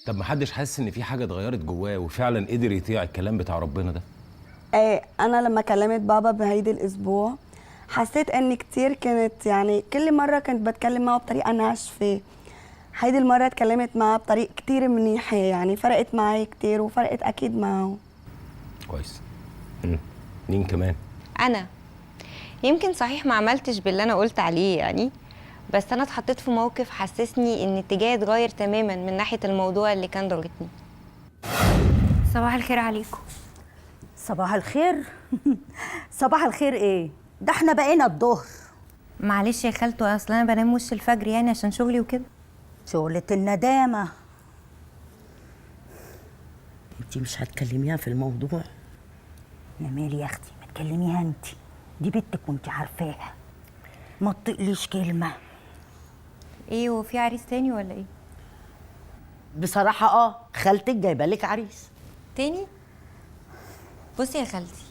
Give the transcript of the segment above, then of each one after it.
طب ما حدش حاسس ان في حاجه اتغيرت جواه وفعلا قدر يطيع الكلام بتاع ربنا ده؟ ايه، انا لما كلمت بابا بهيدي الاسبوع حسيت اني كتير كنت يعني كل مره كنت بتكلم معه بطريقه ناشفه. هيدي المره اتكلمت معه بطريقه كتير منيحه، يعني فرقت معي كتير وفرقت اكيد معه. كويس. مين كمان؟ انا يمكن صحيح ما عملتش باللي انا قلت عليه يعني، بس انا اتحطيت في موقف حسسني ان اتجاهي اتغير تماما من ناحيه الموضوع اللي كان ضاغطني. صباح الخير عليكم. صباح الخير. صباح الخير ايه؟ ده احنا بقينا الظهر. معلش يا خالته، اصل انا بنام وش الفجر يعني عشان شغلي وكده. شغلة الندامة. انتي مش هتكلميها في الموضوع؟ يا مالي يا اختي، ما تكلميها انتي، دي بنتك وانتي عارفاها، ما تطقليش كلمة. ايه، هو في عريس تاني ولا ايه؟ بصراحة خالتك جايبة لك عريس تاني؟ بصي يا خالتي،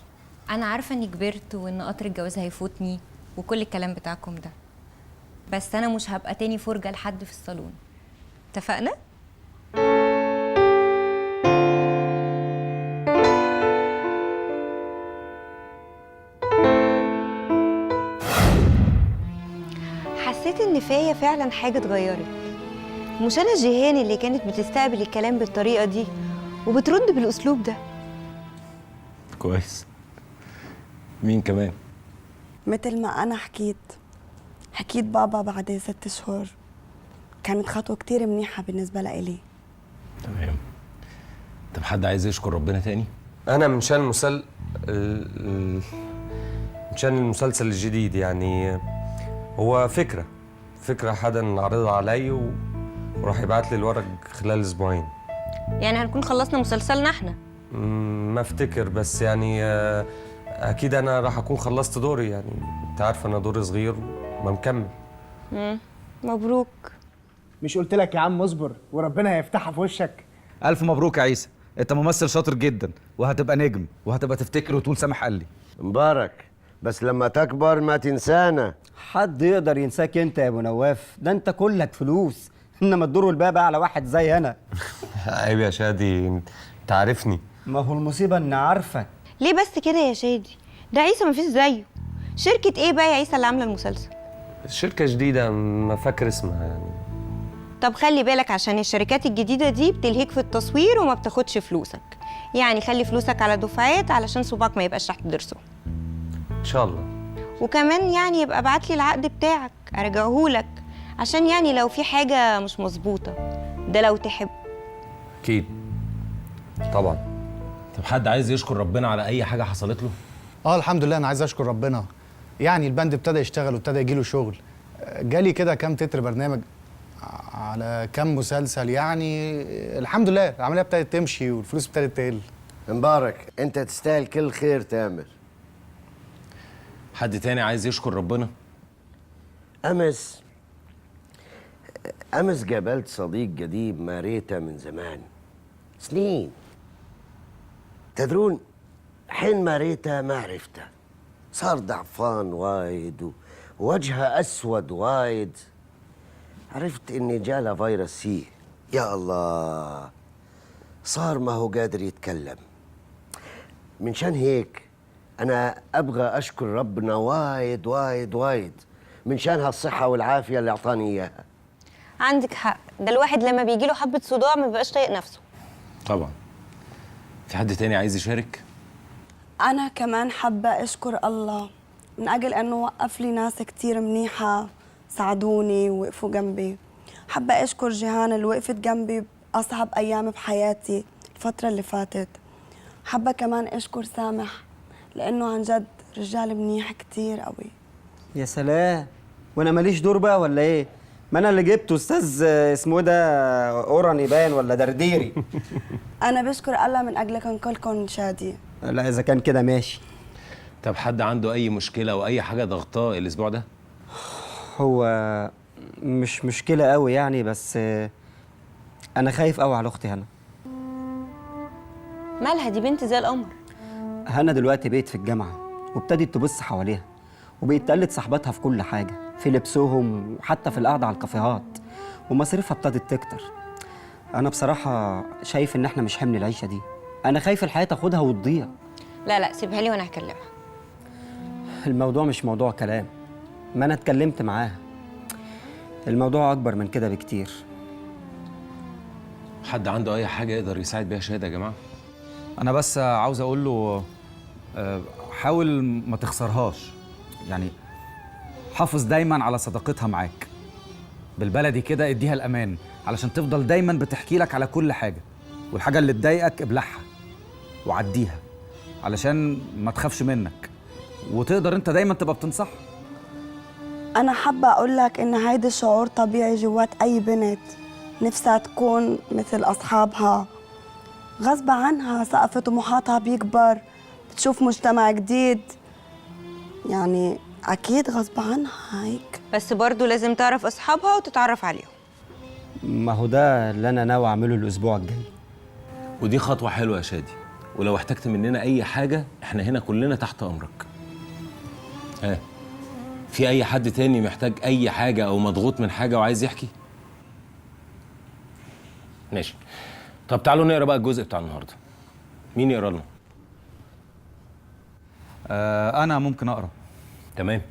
انا عارفه اني كبرت وان قطر الجواز هيفوتني وكل الكلام بتاعكم ده، بس انا مش هبقى تاني فرجه لحد في الصالون. اتفقنا؟ حسيت ان فيا فعلا حاجه اتغيرت، مش انا جيهان اللي كانت بتستقبل الكلام بالطريقه دي وبترد بالاسلوب ده. كويس. مين كمان؟ مثل ما انا حكيت بابا بعد 6 شهور، كانت خطوه كتير منيحه بالنسبه لإلي. تمام. طب حد عايز يشكر ربنا تاني؟ أنا من شان المسلسل الجديد، يعني هو فكرة حدا عرضها علي وراح يبعت لي الورق خلال أسبوعين. يعني هنكون خلصنا مسلسلنا احنا؟ ما افتكر، بس يعني أكيد أنا راح أكون خلصت دوري، يعني أنت عارفة أنا دوري صغير وما مكمل. مبروك. مش قلت لك يا عم اصبر وربنا هيفتحها في وشك؟ ألف مبروك يا عيسى، أنت ممثل شاطر جدا وهتبقى نجم وهتبقى تفتكر وتقول سامح قال لي. مبارك، بس لما تكبر ما تنسانا. حد يقدر ينساك انت يا ابو نواف؟ ده انت كلك فلوس، انما الدور والباب على واحد زي انا. عيب يا شادي، أنت عارفني. ما هو المصيبه اني عارفك. ليه بس كده يا شادي؟ ده عيسى مفيش زيه. شركه ايه بقى يا عيسى اللي عامله المسلسل؟ الشركة جديدة ما فاكر اسمها يعني. طب خلي بالك، عشان الشركات الجديدة دي بتلهيك في التصوير وما بتاخدش فلوسك، يعني خلي فلوسك على دفعات علشان صباعك ما يبقاش تحت ضرسه. إن شاء الله. وكمان يعني يبقى ابعت لي العقد بتاعك ارجعهولك، عشان يعني لو في حاجة مش مظبوطة، ده لو تحب. أكيد طبعا. طب حد عايز يشكر ربنا على اي حاجه حصلت له؟ الحمد لله، انا عايز اشكر ربنا. يعني البند ابتدى يشتغل وابتدى يجيله شغل، جالي كده كام تتر برنامج على كام مسلسل، يعني الحمد لله العمليه ابتدت تمشي والفلوس ابتدت تقل. مبارك، انت تستاهل كل خير تامر. حد تاني عايز يشكر ربنا؟ امس قابلت صديق قديم ما ريته من زمان سنين. تدرون، حين ما ريته ما عرفته، صار ضعفان وايد ووجهه اسود وايد. عرفت اني جاله فيروس سي. يا الله، صار ما هو قادر يتكلم. من شان هيك انا ابغى اشكر ربنا وايد وايد وايد من شان هالصحه والعافيه اللي اعطاني اياها. عندك حق، ده الواحد لما بيجيله حبة صداع ما بيبقاش طايق نفسه. طبعا. في حد تاني عايز يشارك؟ انا كمان حابه اشكر الله من اجل انه وقف لي ناس كتير منيحه ساعدوني ووقفوا جنبي. حابه اشكر جيهان اللي وقفت جنبي باصعب ايام بحياتي الفتره اللي فاتت. حابه كمان اشكر سامح لانه عن جد رجال منيح كتير قوي. يا سلام، وانا ماليش دور بقى ولا ايه؟ ما انا اللي جبته استاذ اسمه ده اوراني باين ولا درديري. انا بشكر الله من اجلكم كلكم شادي. لا اذا كان كده ماشي. طب حد عنده اي مشكله او اي حاجه ضغطاه الاسبوع ده؟ هو مش مشكله قوي يعني، بس انا خايف قوي على اختي هنا. مالها دي بنت زي القمر؟ هنا دلوقتي بقت في الجامعه وابتدت تبص حواليها وبقت تقلد صاحباتها في كل حاجه، في لبسهم وحتى في القعده على الكافيهات، ومصاريفها ابتدت تكتر. انا بصراحه شايف ان احنا مش حمل العيشه دي. انا خايف الحياه تاخدها وتضيع. لا لا، سيبها لي وانا هكلمها. الموضوع مش موضوع كلام، ما انا اتكلمت معاها. الموضوع اكبر من كده بكتير. حد عنده اي حاجه يقدر يساعد بيها شهاده يا جماعه؟ انا بس عاوز اقول له حاول ما تخسرهاش، يعني حافظ دايما على صداقتها معاك. بالبلدي كده اديها الامان علشان تفضل دايما بتحكي لك على كل حاجه، والحاجه اللي تضايقك ابلعها وعديها علشان ما تخافش منك، وتقدر انت دايما تبقى بتنصح. أنا حابة أقول لك إن هيدا شعور طبيعي جوات أي بنت نفسها تكون مثل أصحابها. غصب عنها سقف طموحاتها بيكبر، بتشوف مجتمع جديد، يعني أكيد غصب عنها هيك. بس برضو لازم تعرف أصحابها وتتعرف عليهم. ما هو ده اللي انا ناوي اعمله الاسبوع الجاي. ودي خطوه حلوه يا شادي، ولو احتجت مننا اي حاجه احنا هنا كلنا تحت امرك. في اي حد تاني محتاج اي حاجه او مضغوط من حاجه وعايز يحكي؟ ماشي. طب تعالوا نقرا بقى الجزء بتاع النهارده. مين يقرا لنا؟ انا ممكن اقرا. تمام.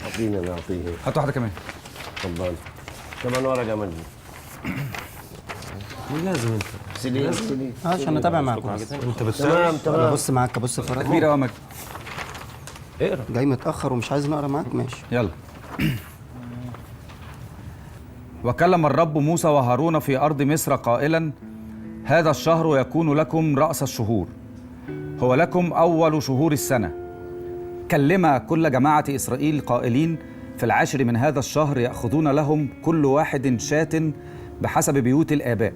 اعطيني انا اعطيه. هات واحده كمان. اتفضل. كمان ورقه يا مجدي. لازم انت سليم. عشان اتابع معاكم. انت بتساعد. تمام. ابص معاك ابص فرق كبيره قوي. اقرا. جاي متاخر ومش عايز نقرا معاك. ماشي يلا. وكلم الرب موسى وهارون في أرض مصر قائلا: هذا الشهر يكون لكم رأس الشهور، هو لكم أول شهور السنة. كلم كل جماعة إسرائيل قائلين: في العاشر من هذا الشهر يأخذون لهم كل واحد شاة بحسب بيوت الآباء،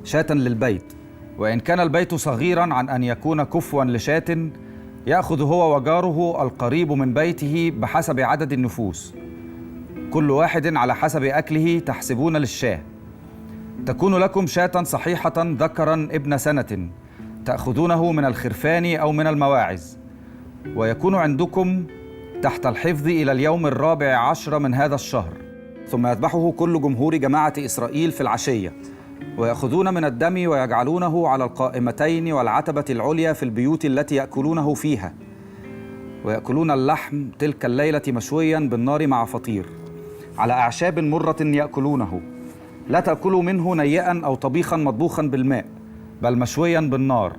شاة للبيت، وإن كان البيت صغيرا عن أن يكون كفوا لشاة يأخذ هو وجاره القريب من بيته بحسب عدد النفوس، كل واحد على حسب أكله تحسبون للشاة. تكون لكم شاة صحيحة ذكرا ابن سنة تأخذونه من الخرفان أو من المواعز، ويكون عندكم تحت الحفظ إلى اليوم 14 من هذا الشهر. ثم يذبحه كل جمهور جماعة إسرائيل في العشية، ويأخذون من الدم ويجعلونه على القائمتين والعتبة العليا في البيوت التي يأكلونه فيها، ويأكلون اللحم تلك الليلة مشويا بالنار مع فطير على أعشاب مرة يأكلونه. لا تأكلوا منه نيئا أو طبيخا مطبوخا بالماء، بل مشويا بالنار،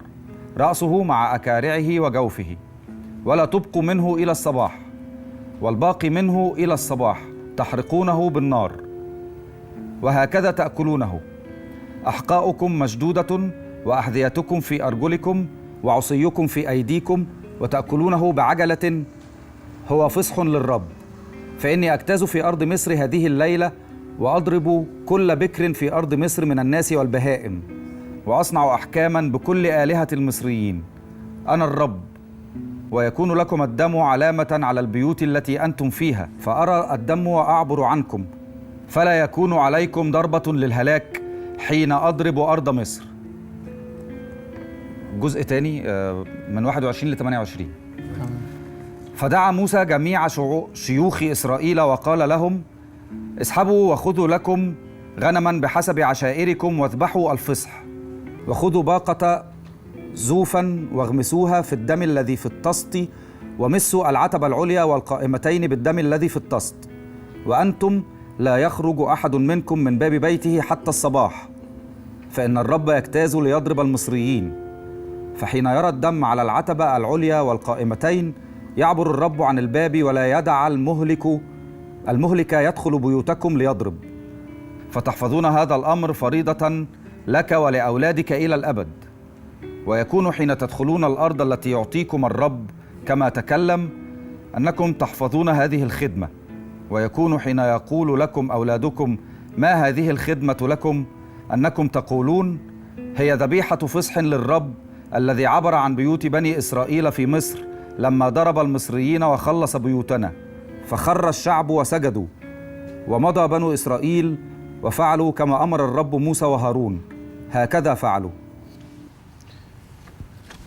رأسه مع أكارعه وجوفه، ولا تبقوا منه إلى الصباح، والباقي منه إلى الصباح تحرقونه بالنار. وهكذا تأكلونه: أحقاؤكم مشدودة، وأحذيتكم في أرجلكم، وعصيكم في أيديكم، وتأكلونه بعجلة، هو فصح للرب. فإني أجتاز في أرض مصر هذه الليلة، وأضرب كل بكر في أرض مصر من الناس والبهائم، وأصنع أحكاما بكل آلهة المصريين. أنا الرب. ويكون لكم الدم علامة على البيوت التي أنتم فيها، فأرى الدم وأعبر عنكم، فلا يكون عليكم ضربة للهلاك حين أضرب أرض مصر. جزء تاني من 21 ل 28. فدعا موسى جميع شيوخ إسرائيل وقال لهم: اسحبوا وخذوا لكم غنما بحسب عشائركم، واذبحوا الفصح، وخذوا باقة زوفا واغمسوها في الدم الذي في الطست، ومسوا العتبة العليا والقائمتين بالدم الذي في الطست. وأنتم لا يخرج أحد منكم من باب بيته حتى الصباح، فإن الرب يجتاز ليضرب المصريين. فحين يرى الدم على العتبة العليا والقائمتين يعبر الرب عن الباب، ولا يدع المهلك يدخل بيوتكم ليضرب. فتحفظون هذا الأمر فريضة لك ولأولادك إلى الأبد. ويكون حين تدخلون الأرض التي يعطيكم الرب كما تكلم أنكم تحفظون هذه الخدمة. ويكون حين يقول لكم أولادكم: ما هذه الخدمة لكم؟ أنكم تقولون: هي ذبيحة فصح للرب الذي عبر عن بيوت بني إسرائيل في مصر لما ضرب المصريين وخلص بيوتنا. فخر الشعب وسجدوا، ومضى بنو إسرائيل وفعلوا كما أمر الرب موسى وهارون، هكذا فعلوا.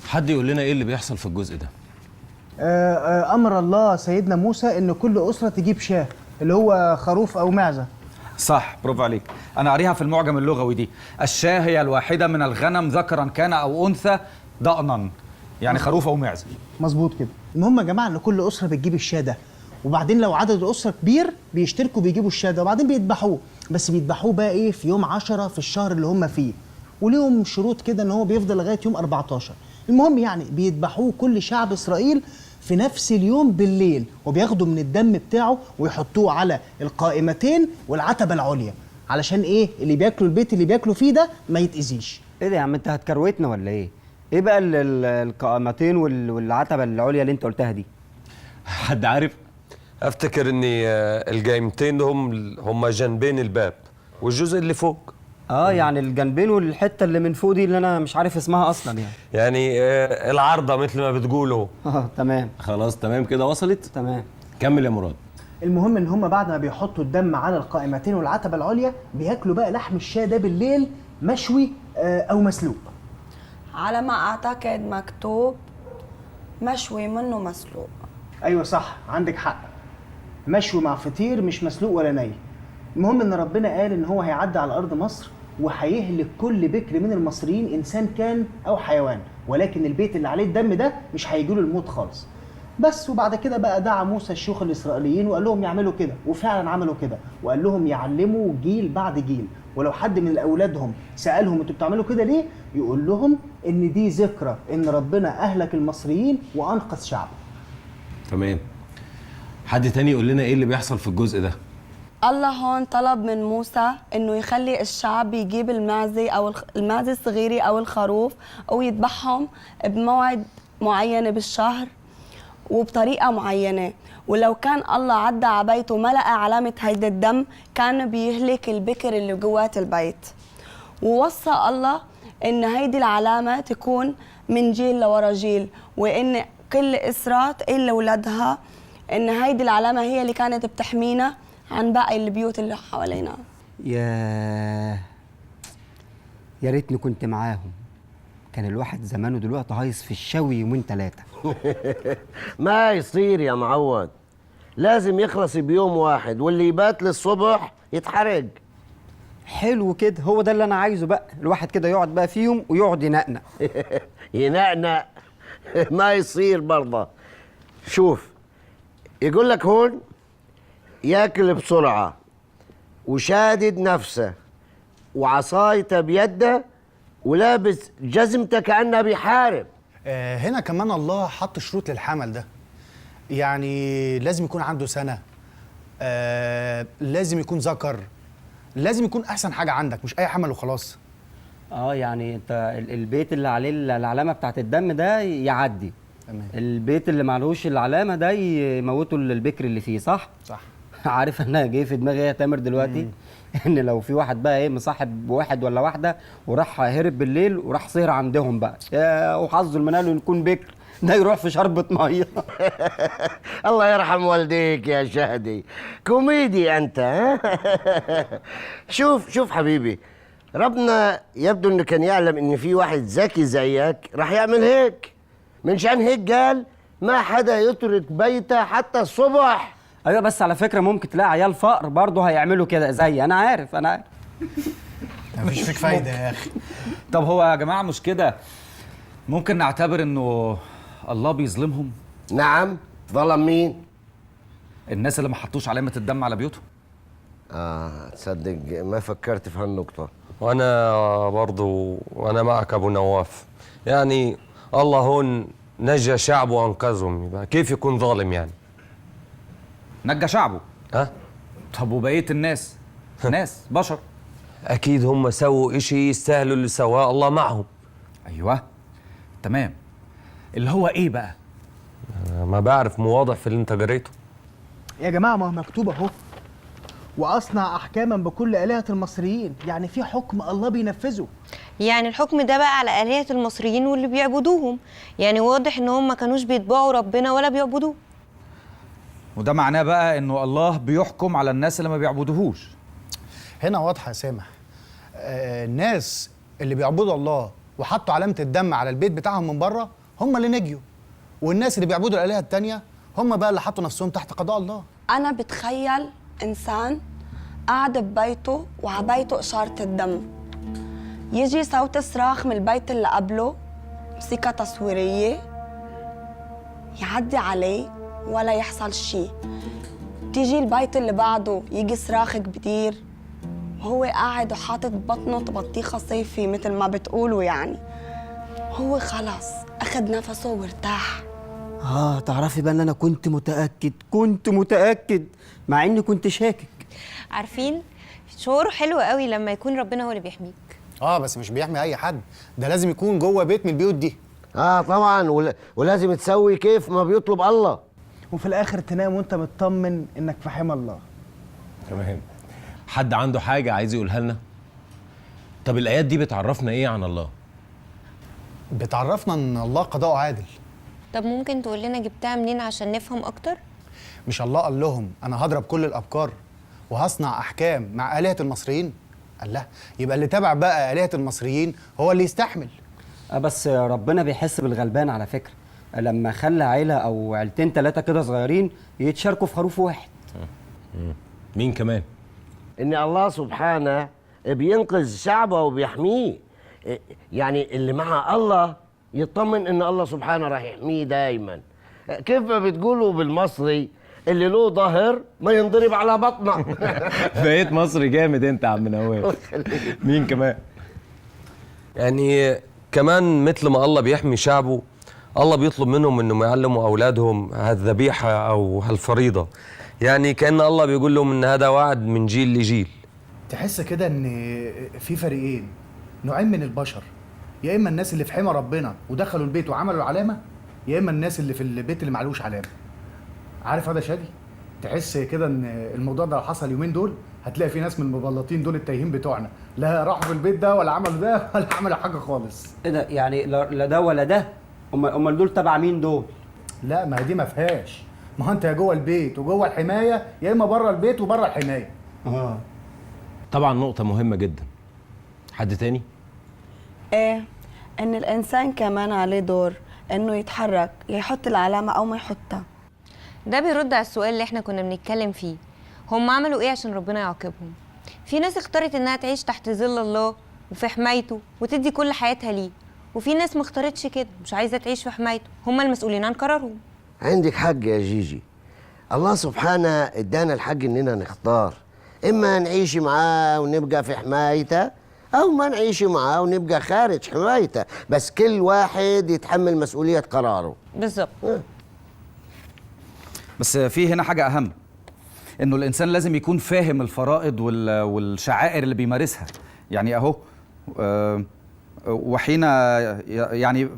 حد يقول لنا ايه اللي بيحصل في الجزء ده؟ امر الله سيدنا موسى ان كل اسره تجيب شاه اللي هو خروف او معزه. صح، برافو عليك. انا قاريها في المعجم اللغوي دي. الشاه هي الواحده من الغنم ذكرا كان او انثى ضأنا، يعني خروف او معزه. مظبوط كده. المهم يا جماعه ان كل اسره بتجيب الشاه ده، وبعدين لو عدد الاسره كبير بيشتركوا بيجيبوا الشاه ده، وبعدين بيذبحوه. بس بيذبحوه بقى ايه في يوم 10 في الشهر اللي هم فيه، وليهم شروط كده ان هو بيفضل لغايه يوم 14. المهم يعني بيذبحوه كل شعب اسرائيل في نفس اليوم بالليل، وبياخدوا من الدم بتاعه ويحطوه على القائمتين والعتبه العليا، علشان ايه اللي بياكلوا البيت اللي بياكلوا فيه ده ما يتاذيش. ايه ده يا عم، انت هتكروتنا ولا ايه؟ ايه بقى القائمتين والعتبه العليا اللي انت قلتها دي؟ حد عارف؟ افتكر ان الجايمتين هم جنبين الباب والجزء اللي فوق. يعني الجنبين والحته اللي من فوق دي اللي انا مش عارف اسمها اصلا يعني العارضه مثل ما بتقولوا. تمام. خلاص تمام كده، وصلت؟ تمام. كمل يا مراد. المهم ان هم بعد ما بيحطوا الدم على القائمتين والعتبه العليا بياكلوا بقى لحم الشاه ده بالليل مشوي او مسلوق. على ما اعتقد مكتوب مشوي منه مسلوق. ايوه صح، عندك حق، مشوي مع فطير مش مسلوق ولا ني. المهم ان ربنا قال ان هو هيعدي على ارض مصر وهيهلك كل بكر من المصريين انسان كان او حيوان، ولكن البيت اللي عليه الدم ده مش هيجيله الموت خالص. بس وبعد كده بقى دعا موسى الشيوخ الاسرائيليين وقال لهم يعملوا كده، وفعلا عملوا كده، وقال لهم يعلموا جيل بعد جيل، ولو حد من اولادهم سالهم انتوا بتعملوا كده ليه، يقول لهم ان دي ذكرى ان ربنا اهلك المصريين وانقذ شعبه. تمام. حد تاني يقول لنا ايه اللي بيحصل في الجزء ده؟ الله هون طلب من موسى انه يخلي الشعب يجيب المعزه او المعزه الصغيره او الخروف ويذبحهم بموعد معين بالشهر وبطريقه معينه، ولو كان الله عدى على بيته ما لقى علامه هيدا الدم كان بيهلك البكر اللي جوات البيت. ووصى الله ان هيدي العلامه تكون من جيل لورا جيل، وان كل اسره تقول لاولادها ان هيدي العلامه هي اللي كانت بتحمينا عن باقي البيوت اللي حوالينا. يا ريتني كنت معاهم، كان الواحد زمانه دلوقتي هايص في الشوي يومين 3. ما يصير يا معود، لازم يخلص بيوم واحد واللي يبات للصبح يتحرق. حلو كده، هو ده اللي انا عايزه بقى، الواحد كده يقعد بقى فيهم ويقعد ينقنق. ينقنق ما يصير برضه. شوف، يقول لك هون ياكل بسرعة وشادد نفسه وعصايته بيده ولابس جزمته كأنه بيحارب. هنا كمان الله حط شروط للحمل ده، يعني لازم يكون عنده سنة، لازم يكون ذكر، لازم يكون أحسن حاجة عندك، مش أي حمل وخلاص. يعني انت البيت اللي عليه العلامة بتاعت الدم ده يعدي، تمام. البيت اللي معلوش العلامة ده يموتوا البكر اللي فيه، صح؟ صح. عارف انا جاي في دماغي يا تامر دلوقتي ان لو في واحد بقى ايه مصاحب واحد ولا واحده وراح هرب بالليل وراح سهر عندهم بقى، وحظه المنال يكون بكر، ده يروح في شربة ميه. الله يرحم والديك يا شهدي، كوميدي انت. ها؟ شوف حبيبي، ربنا يبدو انه كان يعلم ان في واحد ذكي زيك راح يعمل هيك، من شان هيك قال ما حدا يترك بيته حتى الصبح. ايوه بس على فكره ممكن تلاقي عيال فقر برضه هيعملوا كده زي انا عارف. مفيش فيك فايده يا اخي. طب هو يا جماعه مش كده ممكن نعتبر انه الله بيظلمهم؟ نعم. ظلم مين؟ الناس اللي ما حطوش علامه الدم على بيوتهم. تصدق ما فكرت في هالنقطه. وانا برضو وانا معك ابو نواف، يعني الله هون نجى شعبه وانقذهم، يبقى كيف يكون ظالم يعني؟ نجى شعبه. طب وبقيه الناس؟ ناس بشر. اكيد هم سووا اشي يستاهلوا اللي سواه الله معهم. ايوه تمام. اللي هو ايه بقى؟ ما بعرف، مو واضح في اللي انت قريته. يا جماعه ما هو مكتوب اهو، واصنع احكاما بكل الهه المصريين، يعني في حكم الله بينفذه. يعني الحكم ده بقى على آلهة المصريين واللي بيعبدوهم، يعني واضح ان هم ما كانوش بيتبعوا ربنا ولا بيعبدوه. وده معناه بقى انه الله بيحكم على الناس اللي ما بيعبدوهوش. هنا واضحه يا سامح، الناس اللي بيعبدوا الله وحطوا علامه الدم على البيت بتاعهم من بره هم اللي نجيوا، والناس اللي بيعبدوا الالهه التانيه هم بقى اللي حطوا نفسهم تحت قضاء الله. أنا بتخيل إنسان قاعد ببيته وعبيته إشارة الدم، يجي صوت صراخ من البيت اللي قبله، موسيقى تصويرية، يعدي عليه ولا يحصل شيء. تيجي البيت اللي بعده يجي صراخ كبير وهو قاعد وحاطط ببطنه بطيخة صيفي مثل ما بتقولوا يعني. هو خلص أخذ نفسه وارتاح. تعرفي بقى ان انا كنت متأكد مع اني كنت شاكك. عارفين شعور حلو قوي لما يكون ربنا هو اللي بيحميك. بس مش بيحمي اي حد، ده لازم يكون جوه بيت من البيوت دي. طبعا، ولازم تسوي كيف ما بيطلب الله. وفي الاخر تنام وانت مطمن انك في حمى الله. تمام. حد عنده حاجه عايز يقولها لنا؟ طب الايات دي بتعرفنا ايه عن الله؟ بتعرفنا ان الله قضاؤه عادل. طب ممكن تقول لنا جبتها منين عشان نفهم اكتر؟ مش الله قال لهم انا هضرب كل الابكار وهصنع احكام مع الهه المصريين؟ قال لا، يبقى اللي تبع بقى الهه المصريين هو اللي يستحمل. بس ربنا بيحس بالغلبان على فكرة، لما خلى عيلة أو عيلتين 3 كده صغيرين يتشاركوا في خروف واحد. مين كمان؟ ان الله سبحانه بينقذ شعبه وبيحميه. يعني اللي مع الله يطمن ان الله سبحانه راح يحميه دايما. كيف ما بتقولوا بالمصري اللي له ظهر ما ينضرب على بطنه. بقيت مصري جامد انت يا عم نواف. مين كمان؟ يعني كمان مثل ما الله بيحمي شعبه، الله بيطلب منهم انهم يعلموا اولادهم هالذبيحه او هالفريضه. يعني كأن الله بيقول لهم ان هذا وعد من جيل لجيل. تحس كده ان في فريقين، نوعين من البشر، يا اما الناس اللي في حمى ربنا ودخلوا البيت وعملوا العلامه، يا اما الناس اللي في البيت اللي معلوش علامه. عارف هذا شادي؟ تحس كده ان الموضوع ده لو حصل اليومين دول هتلاقي في ناس من المبلطين دول التايهين بتوعنا لا راحوا في البيت ده ولا عملوا ده ولا عملوا حاجه خالص. ايه ده؟ يعني لا ده ولا ده؟ امال دول تبع مين دول؟ لا، ما دي ما فيهاش. ما هو انت يا جوه البيت وجوه الحمايه، يا اما بره البيت وبره الحمايه. طبعا نقطه مهمه جدا. حد تاني؟ إيه، إن الإنسان كمان عليه دور إنه يتحرك، يا يحط العلامة أو ما يحطها. ده بيرد على السؤال اللي احنا كنا بنتكلم فيه، هم عملوا ايه عشان ربنا يعاقبهم؟ في ناس اختارت انها تعيش تحت ظل الله وفي حمايته وتدي كل حياتها ليه، وفي ناس ما اختارتش كده، مش عايزه تعيش في حمايته، هم المسؤولين عن قرارهم. عندك حق يا جيجي. الله سبحانه ادانا الحق اننا نختار، اما نعيش معاه ونبقى في حمايته او ما نعيش معاه ونبقى خارج حمايته، بس كل واحد يتحمل مسؤوليه قراره. بالظبط. بس في هنا حاجة أهم، إنه الإنسان لازم يكون فاهم الفرائض والشعائر اللي بيمارسها. يعني أهو وحين يعني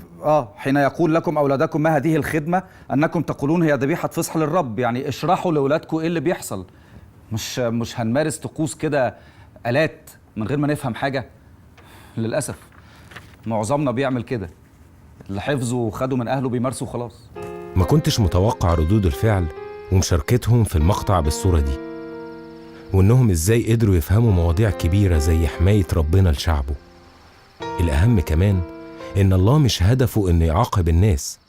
حين يقول لكم أولادكم ما هذه الخدمة أنكم تقولون هي ذبيحة فصح للرب. يعني اشرحوا لأولادكم إيه اللي بيحصل. مش هنمارس طقوس كده آلات من غير ما نفهم حاجة. للأسف معظمنا بيعمل كده، اللي حفظوا وخدوا من أهله بيمارسوا خلاص. ما كنتش متوقع ردود الفعل ومشاركتهم في المقطع بالصورة دي، وإنهم إزاي قدروا يفهموا مواضيع كبيرة زي حماية ربنا لشعبه. الأهم كمان إن الله مش هدفه إنه يعاقب الناس،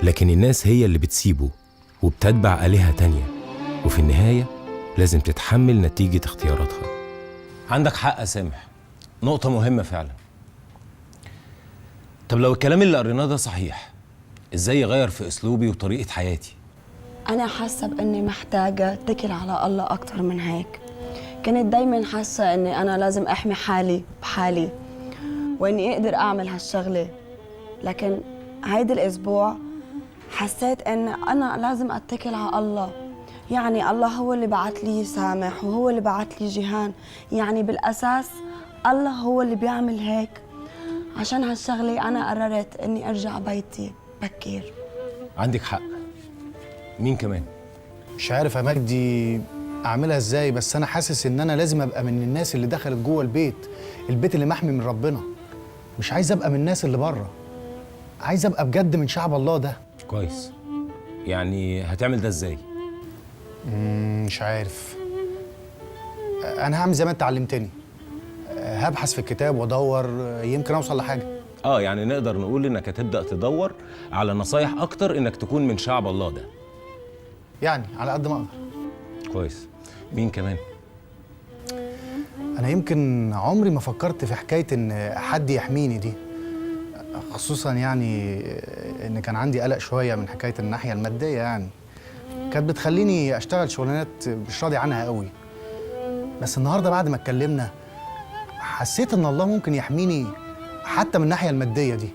لكن الناس هي اللي بتسيبه وبتتبع آلهة تانية، وفي النهاية لازم تتحمل نتيجة اختياراتها. عندك حق يا سامح، نقطة مهمة فعلا. طب لو الكلام اللي قريناه ده صحيح، ازاي يغير في اسلوبي وطريقة حياتي؟ أنا حاسة بإني محتاجة أتكل على الله أكتر من هيك. كنت دايما حاسة إني أنا لازم أحمي حالي بحالي وإني أقدر أعمل هالشغلة، لكن هيدي الأسبوع حسيت إن أنا لازم أتكل على الله. يعني الله هو اللي بعت لي سامح وهو اللي بعت لي جيهان، يعني بالأساس الله هو اللي بيعمل هيك. عشان هالشغلة أنا قررت إني أرجع بيتي بكير. عندك حق. مين كمان؟ مش عارف يا مجدي اعملها ازاي، بس انا حاسس ان انا لازم ابقى من الناس اللي دخلت جوه البيت اللي محمي من ربنا. مش عايز ابقى من الناس اللي بره، عايز ابقى بجد من شعب الله ده. كويس. يعني هتعمل ده ازاي؟ مش عارف. انا هعمل زي ما انت علمتني، هبحث في الكتاب وادور، يمكن اوصل لحاجه. يعني نقدر نقول انك هتبدا تدور على نصايح اكتر انك تكون من شعب الله ده. يعني على قد ما اقدر. كويس. مين كمان؟ انا يمكن عمري ما فكرت في حكايه ان حد يحميني دي، خصوصا يعني ان كان عندي قلق شويه من حكايه الناحيه الماديه، يعني كانت بتخليني اشتغل شغلانات مش راضي عنها قوي. بس النهارده بعد ما اتكلمنا حسيت ان الله ممكن يحميني حتى من الناحيه الماديه دي،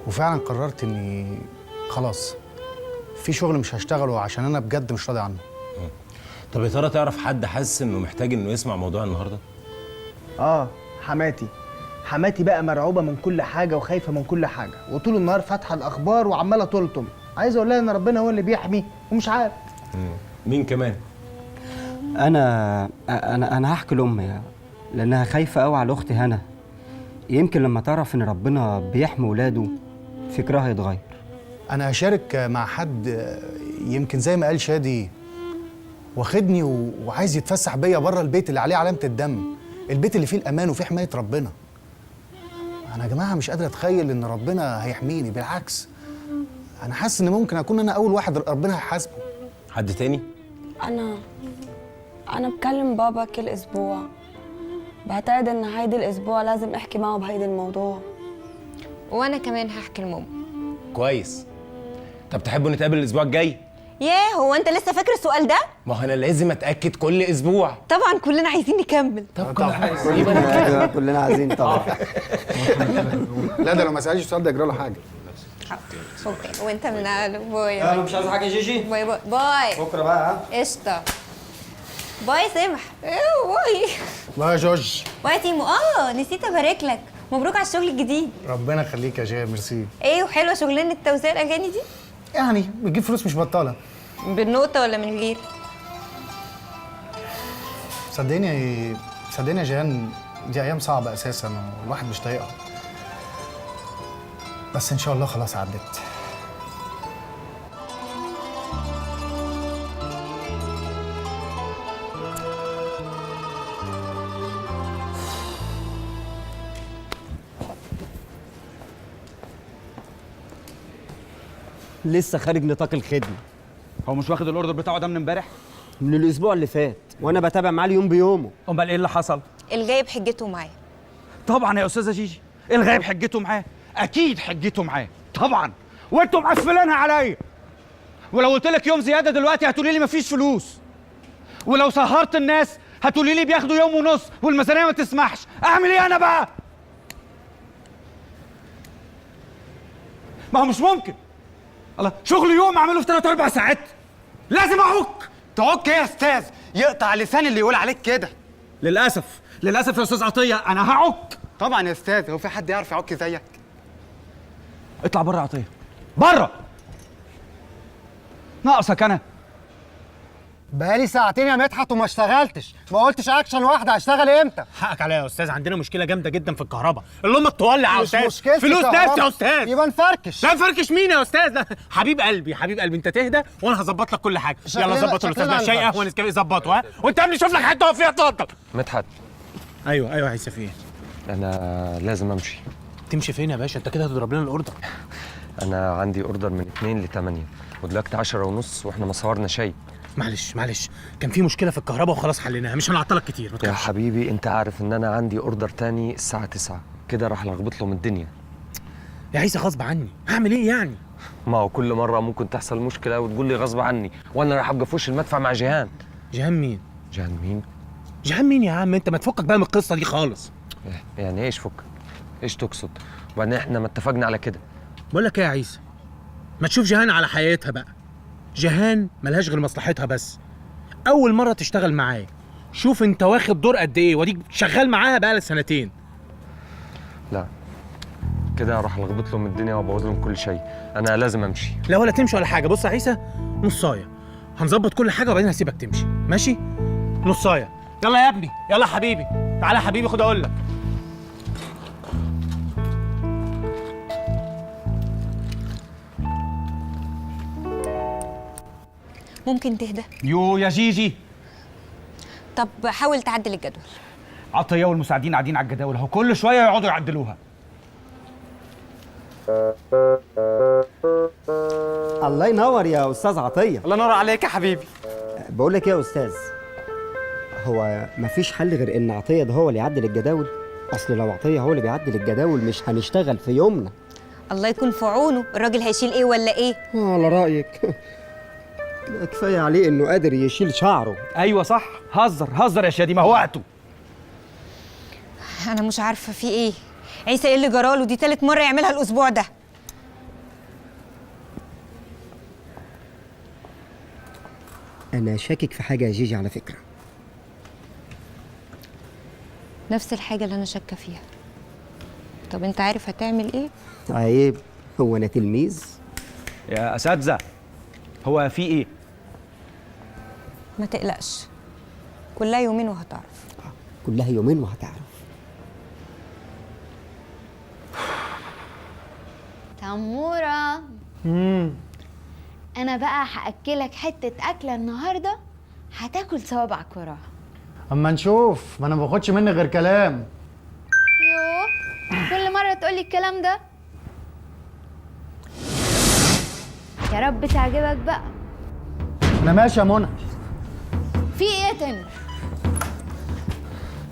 وفعلا قررت اني خلاص في شغل مش هشتغله عشان انا بجد مش راضي عنه. طب يا ترى تعرف حد حاسس انه محتاج انه يسمع موضوع النهارده؟ حماتي بقى مرعوبه من كل حاجه وخايفه من كل حاجه، وطول النهار فاتحه الاخبار وعماله تلطم. عايز اقول لها ان ربنا هو اللي بيحمي ومش عارف. مين كمان؟ انا هحكي لامي لانها خايفه قوي على اختي هنا. يمكن لما تعرف ان ربنا بيحمي ولاده فكرها يتغير. انا هشارك مع حد يمكن زي ما قال شادي واخدني وعايز يتفسح بيا بره البيت اللي عليه علامه الدم، البيت اللي فيه الامان وفيه حمايه ربنا. انا يا جماعه مش قادر اتخيل ان ربنا هيحميني، بالعكس انا حاسس ان ممكن اكون انا اول واحد ربنا هيحاسبه. حد تاني؟ انا بكلم بابا كل اسبوع، بعتقد ان هيدي الاسبوع لازم احكي معه بهيدي الموضوع. وانا كمان هحكي لماما. كويس. طب تحبوا نتقابل الاسبوع الجاي؟ ياه، هو انت لسه فاكر السؤال ده؟ ما هو انا لازم اتاكد كل اسبوع. طبعا كلنا عايزين نكمل. طب كلنا عايزين طبعا. لا ده لو ما سالش السؤال ده يجرى له حاجه. اوكي، وانت من اهله. باي. انا مش عايز حاجه يا جيجي. باي باي باي. بكره بقى. قشطه. باي سمح. باي. باي يا جورج. باي تيمو. نسيت ابارك لك، مبروك على الشغل الجديد. ربنا يخليك يا جاب، ميرسي. ايه وحلوه شغلانه توزيع الاغاني دي؟ يعني بتجيب فلوس مش بطاله. بالنقطه ولا من غير؟ صدقني يا جيهان، دي ايام صعبه اساسا والواحد مش طايقها، بس ان شاء الله خلاص عدت. لسه خارج نطاق الخدمه. هو مش واخد الاوردر بتاعه ده من امبارح؟ من الاسبوع اللي فات وانا بتابع معاه اليوم بيومه. امال ايه اللي حصل؟ الجايب حجته معايا. طبعا يا استاذه جيجي، الغايب حجته معاه، اكيد حجته معاه طبعا، وانتوا مقفلينها عليا. ولو قلت لك يوم زياده دلوقتي هتقولي لي مفيش فلوس، ولو سهرت الناس هتقولي لي بياخدوا يوم ونص والميزانيه ما تسمحش. اعمل ايه انا بقى؟ ما هو مش ممكن. الله، شغل يوم اعمله في 3-4 ساعات؟ لازم اعك. تعك ايه يا استاذ؟ يقطع لسان اللي يقول عليك كده. للاسف يا استاذ عطيه انا هعك. طبعا يا استاذ، هو في حد يعرف يعك زيك؟ اطلع بره يا عطيه، بره. ناقصك انا. بقالي ساعتين يا مدحت وما اشتغلتش، ما قلتش اكشن واحده، هشتغل امتى؟ حقك عليا يا استاذ، عندنا مشكله جامده جدا في الكهرباء، اللي هم التولع يا مش استاذ. مشكلة فلوس ناس يا استاذ. يبقى نفركش. لا نفركش مين يا استاذ؟ ده حبيب قلبي انت تهدى وانا هظبط لك كل حاجه. يلا ظبط الاستاذ ده، شاي قهوه نسكافيه ظبطه. ها وانت قبل شوف لك حته اقف فيها اتفضل. مدحت. ايوه عايز في ايه؟ انا لازم امشي. تمشي فين يا باشا؟ انت كده هتضرب لنا الاوردر. انا عندي اوردر من 2 ل8 ودلوقتي 10:30 واحنا ما صورنا شيء. معلش كان في مشكله في الكهرباء وخلاص حليناها، مش هنعطلك كتير. يا حبيبي انت عارف ان انا عندي اوردر تاني الساعه 9 كده، راح لخبط له من الدنيا. يا عيسى غصب عني، هعمل ايه يعني؟ ما هو كل مره ممكن تحصل مشكله وتقول لي غصب عني، وانا راح ابقى في وش المدفع مع جيهان. جيهان مين؟ جيهان مين يا عم؟ انت ما تفكك بقى من القصه دي خالص. يعني ايش فك؟ ايش تقصد؟ وبعدين احنا ما اتفقنا على كده. بقول لك ايه يا عيسى، ما تشوف جيهان على حياتها بقى. جيهان ملهاش غير مصلحتها بس. اول مره تشتغل معايا، شوف انت واخد دور قد ايه، واديك شغال معاها بقى لك 2 سنين. لا كده راح الخبط له من الدنيا وابوظ لهم كل شيء. انا لازم امشي. لا ولا تمشي ولا حاجه. بص يا عيسى، نصايه هنظبط كل حاجه وبعدين هسيبك تمشي، ماشي؟ نصايه. يلا يا ابني، يلا حبيبي، تعالى يا حبيبي خد اقول لك. ممكن تهدى؟ يا جيجي. طب حاول تعدل الجدول. عطيه والمساعدين قاعدين على الجداول اهو، كل شويه يقعدوا يعدلوها. الله ينور يا استاذ عطيه. الله ينور عليك يا حبيبي. بقول لك ايه يا استاذ، هو مفيش حل غير ان عطيه ده هو اللي يعدل الجداول؟ اصل لو عطيه هو اللي بيعدل الجداول مش هنشتغل في يومنا. الله يكون في عونه، الراجل هيشيل ايه ولا ايه؟ على رايك. كفايه عليه انه قادر يشيل شعره. ايوه صح، هزر يا شادي، ما هو وقته. انا مش عارفه في ايه. عيسى ايه اللي جراله؟ دي تالت مره يعملها الاسبوع ده. انا شاكك في حاجه يا جيجي على فكره. نفس الحاجه اللي انا شاكه فيها. طب انت عارف هتعمل ايه؟ عيب، هو انا تلميذ؟ يا اساتذه هو في ايه؟ ما تقلقش، كلها يومين وهتعرف. كلها يومين وهتعرف. تمورة، انا بقى هاكلك حته اكله النهارده هتاكل صوابعك وراها. اما نشوف، ما انا ما باخدش منك غير كلام. يوه، كل مره تقولي الكلام ده. يا رب تعجبك بقى. انا ماشي يا منى. في ايه يا تامر؟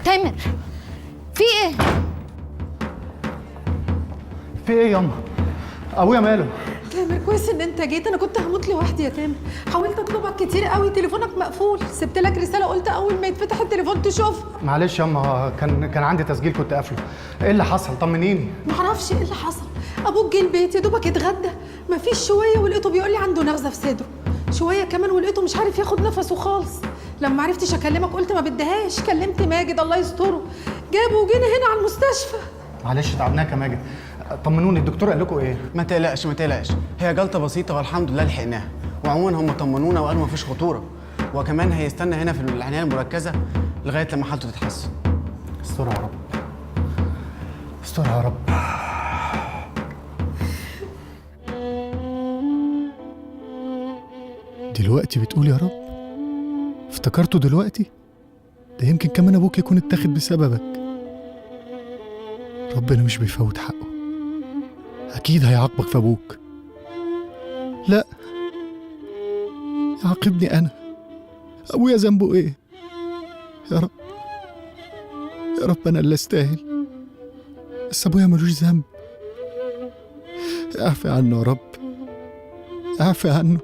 تامر، في ايه؟ في ايه ياما؟ ابويا ماله؟ تامر كويس ان انت جيت، انا كنت هموت لوحدي يا تامر. حاولت اطلبك كتير قوي، تليفونك مقفول، سبت لك رساله قلت اول ما يتفتح التليفون تشوفها. معلش ياما، كان عندي تسجيل كنت قافله. ايه اللي حصل؟ طمنيني. ما اعرفش ايه اللي حصل. ابوك جه البيت يا دوبك اتغدى، مفيش شويه ولقيته بيقول لي عنده نغزه في صدره، شويه كمان ولقيته مش عارف ياخد نفسه خالص. لما عرفتش اكلمك قلت ما بديهاش، كلمت ماجد الله يستره، جابه وجينا هنا على المستشفى. معلش تعبناك يا ماجد. طمنوني، الدكتور قال لكم ايه؟ ما تقلقش، هي جلطه بسيطه والحمد لله لحقناها. وعموما هم طمنونا وقالوا مفيش خطوره، وكمان هيستنى هنا في العنايه المركزه لغايه لما حالته تتحسن. استرها يا رب، استرها يا رب. دلوقتي بتقول يا رب؟ افتكرته دلوقتي؟ ده يمكن كمان ابوك يكون اتاخد بسببك. ربنا مش بيفوت حقه، اكيد هيعاقبك في ابوك. لا، يعاقبني انا. ابويا ذنبه ايه؟ يا رب، يا رب انا اللي استاهل، بس ابويا ملوش ذنب. اعفي عنه يا رب، اعفي عنه.